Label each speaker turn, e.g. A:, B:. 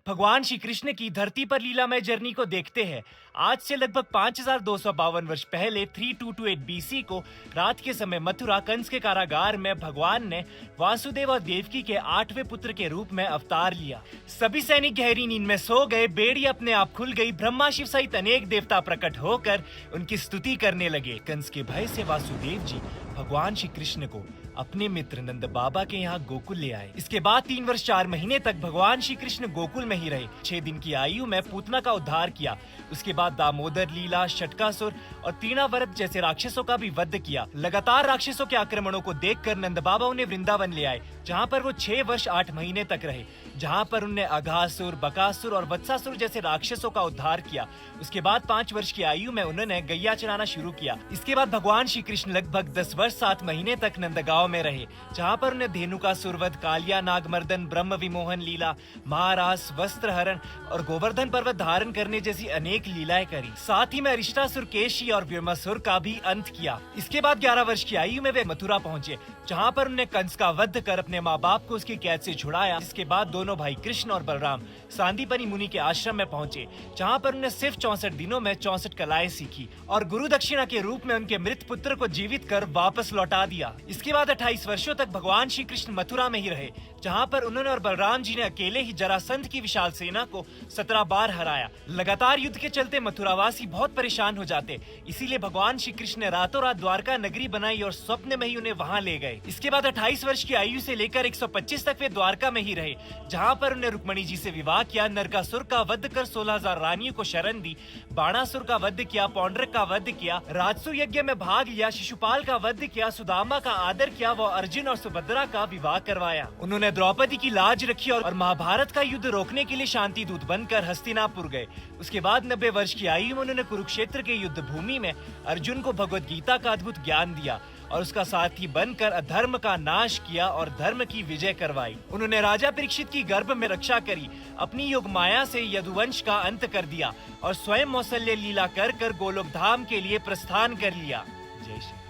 A: भगवान श्री कृष्ण की धरती पर लीलामय जर्नी को देखते हैं। आज से लगभग 5252 वर्ष पहले 3228 बीसी को रात के समय मथुरा कंस के कारागार में भगवान ने वासुदेव और देवकी के 8वें पुत्र के रूप में अवतार लिया। सभी सैनिक गहरी नींद में सो गए, बेड़ी अपने आप खुल गई, ब्रह्मा शिव सहित अनेक देवता प्रकट होकर उनकी स्तुति करने लगे। कंस के भय से वासुदेव जी भगवान श्री कृष्ण को अपने मित्र नंद बाबा के यहाँ गोकुल ले आए। इसके बाद 3 वर्ष 4 महीने तक भगवान श्री कृष्ण गोकुल में ही रहे। 6 दिन की आयु में पूतना का उद्धार किया। उसके बाद दामोदर लीला, शटकासुर और तीनावरत जैसे राक्षसों का भी वध किया। लगातार राक्षसों के आक्रमणों को देखकर नंद बाबा उन्हें वृंदावन ले आए, जहाँ पर वो 6 वर्ष 8 महीने तक रहे, जहाँ पर उन्हें अघासुर, बकासुर और वत्सासुर जैसे राक्षसों का उद्धार किया। उसके बाद 5 वर्ष की आयु में उन्होंने गैया चराना शुरू किया। इसके बाद भगवान श्री कृष्ण लगभग 10 वर्ष 7 महीने तक नंदगांव में रहे, जहाँ पर उन्हें धेनुकासुर वध, कालिया नागमर्दन, ब्रह्म विमोहन लीला, महारास, वस्त्र हरण और गोवर्धन पर्वत धारण करने जैसी अनेक लीलाएं करी। साथ ही में अरिष्टासुर, केशी और व्योमासुर का भी अंत किया। इसके बाद 11 वर्ष की आयु में वे मथुरा पहुंचे, जहाँ पर उन्हें कंस का वध कर अपने माँ बाप को उसकी कैद से छुड़ाया। इसके बाद दोनों भाई कृष्ण और बलराम सांदीपनि मुनि के आश्रम में पहुंचे, जहाँ पर उन्हें सिर्फ 64 दिनों में 64 कलाएं सीखी और गुरु दक्षिणा के रूप में उनके मृत पुत्र को जीवित कर वापस लौटा दिया। इसके बाद 28 वर्षों तक भगवान श्री कृष्ण मथुरा में ही रहे, जहाँ पर उन्होंने और बलराम जी ने अकेले ही जरासंध की विशाल सेना को 17 बार हराया। लगातार युद्ध के चलते मथुरावासी बहुत परेशान हो जाते, इसीलिए भगवान श्री कृष्ण ने रातों रात द्वारका नगरी बनाई और स्वप्न में ही उन्हें वहाँ ले गए। इसके बाद 28 वर्ष की आयु से लेकर 125 तक वे द्वारका में ही रहे, जहाँ पर उन्हें रुक्मणी जी से विवाह किया, नरकासुर का वध कर 16,000 रानियों को शरण दी, बाणासुर का वध किया, पौंड्रक का वध किया, राजसु यज्ञ में भाग लिया, शिशुपाल का वध किया, सुदामा का आदर किया, वो अर्जुन और सुभद्रा का विवाह करवाया। उन्होंने द्रौपदी की लाज रखी और महाभारत का युद्ध रोकने के लिए शांति दूत बनकर हस्तिनापुर गए। उसके बाद 90 वर्ष की आयु में उन्होंने कुरुक्षेत्र के युद्ध भूमि में अर्जुन को भगवत गीता का अद्भुत ज्ञान दिया और उसका साथी बनकर अधर्म का नाश किया और धर्म की विजय करवाई। उन्होंने राजा परीक्षित की गर्भ में रक्षा करी, अपनी योग माया से यदुवंश का अंत कर दिया और स्वयं मौसल्य लीला कर गोलोक धाम के लिए प्रस्थान कर लिया। जय श्री